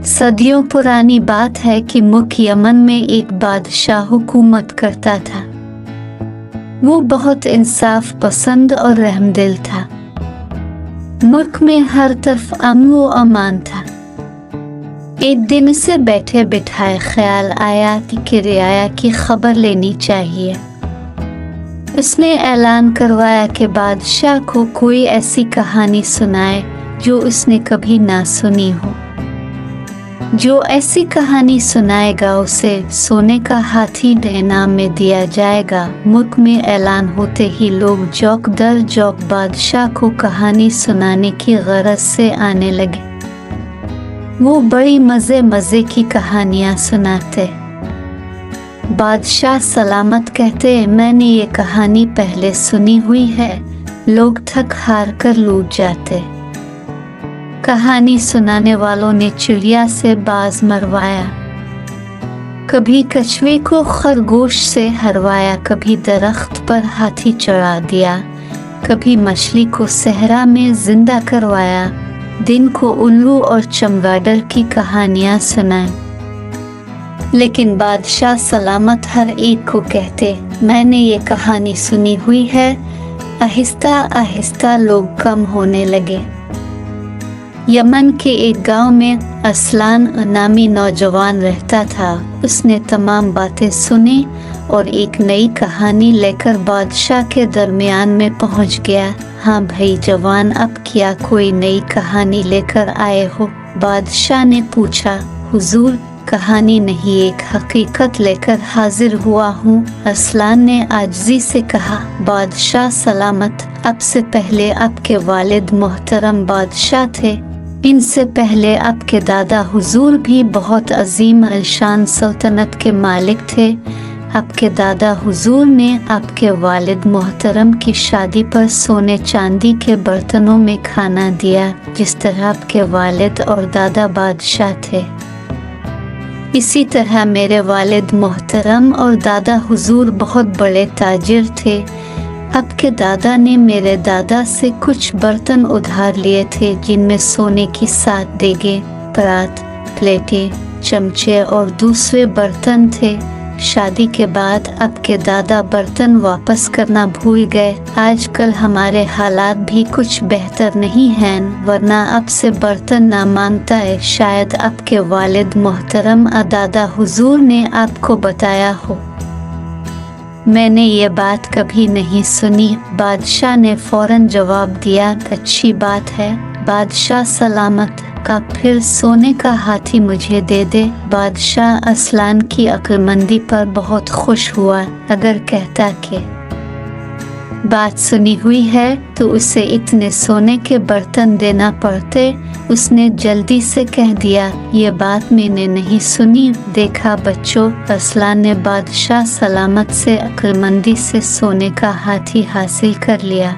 सदियों पुरानी बात है कि मुल्क यमन में एक बादशाह हुकूमत करता था। वो बहुत इंसाफ पसंद और रहमदिल था। मुल्क में हर तरफ अमन व अमान था। एक दिन से बैठे बिठाए ख्याल आया कि रियाया की खबर लेनी चाहिए। उसने ऐलान करवाया कि बादशाह को कोई ऐसी कहानी सुनाए जो उसने कभी ना सुनी हो। जो ऐसी कहानी सुनाएगा उसे सोने का हाथी इनाम में दिया जाएगा। मुल्क में ऐलान होते ही लोग जौक दर जौक बादशाह को कहानी सुनाने की गरज से आने लगे। वो बड़ी मज़े की कहानियाँ सुनाते। बादशाह सलामत कहते, मैंने ये कहानी पहले सुनी हुई है। लोग थक हार कर लूट जाते। कहानी सुनाने वालों ने चिड़िया से बाज मरवाया, कभी कछुए को खरगोश से हरवाया, कभी दरख्त पर हाथी चढ़ा दिया, कभी मछली को सहरा में जिंदा करवाया। दिन को उल्लू और चमगादड़ की कहानियां सुनाएं। लेकिन बादशाह सलामत हर एक को कहते, मैंने ये कहानी सुनी हुई है। आहिस्ता आहिस्ता लोग कम होने लगे। यमन के एक गांव में असलान नामी नौजवान रहता था। उसने तमाम बातें सुनी और एक नई कहानी लेकर बादशाह के दरमियान में पहुंच गया। हाँ भाई जवान, अब क्या कोई नई कहानी लेकर आए हो? बादशाह ने पूछा। हुजूर, कहानी नहीं, एक हकीकत लेकर हाजिर हुआ हूँ, असलान ने आजिज़ी से कहा। बादशाह सलामत, अब से पहले आपके वालिद मोहतरम बादशाह थे। इनसे पहले आपके दादा हुजूर भी बहुत अजीम अलशान सल्तनत के मालिक थे। आपके दादा हुजूर ने आपके वालिद मोहतरम की शादी पर सोने चांदी के बर्तनों में खाना दिया, जिस तरह आपके वालिद और दादा बादशाह थे। इसी तरह मेरे वालिद मोहतरम और दादा हुजूर बहुत बड़े ताजिर थे। आपके दादा ने मेरे दादा से कुछ बर्तन उधार लिए थे, जिनमें सोने की 7 देगे, परात, प्लेटें, चमचे और दूसरे बर्तन थे। शादी के बाद आपके दादा बर्तन वापस करना भूल गए। आजकल हमारे हालात भी कुछ बेहतर नहीं हैं, वरना अब से बर्तन ना मांगता है। शायद आपके वालिद मोहतरम दादा हुजूर ने आपको बताया हो। मैंने ये बात कभी नहीं सुनी। बादशाह ने फौरन जवाब दिया, अच्छी बात है बादशाह सलामत का, फिर सोने का हाथी मुझे दे दे। बादशाह असलान की अक्लमंदी पर बहुत खुश हुआ। अगर कहता कि बात सुनी हुई है तो उसे इतने सोने के बर्तन देना पड़ते, उसने जल्दी से कह दिया, ये बात मैंने नहीं सुनी। देखा बच्चों, असलान ने बादशाह सलामत से अक्लमंदी से सोने का हाथी हासिल कर लिया।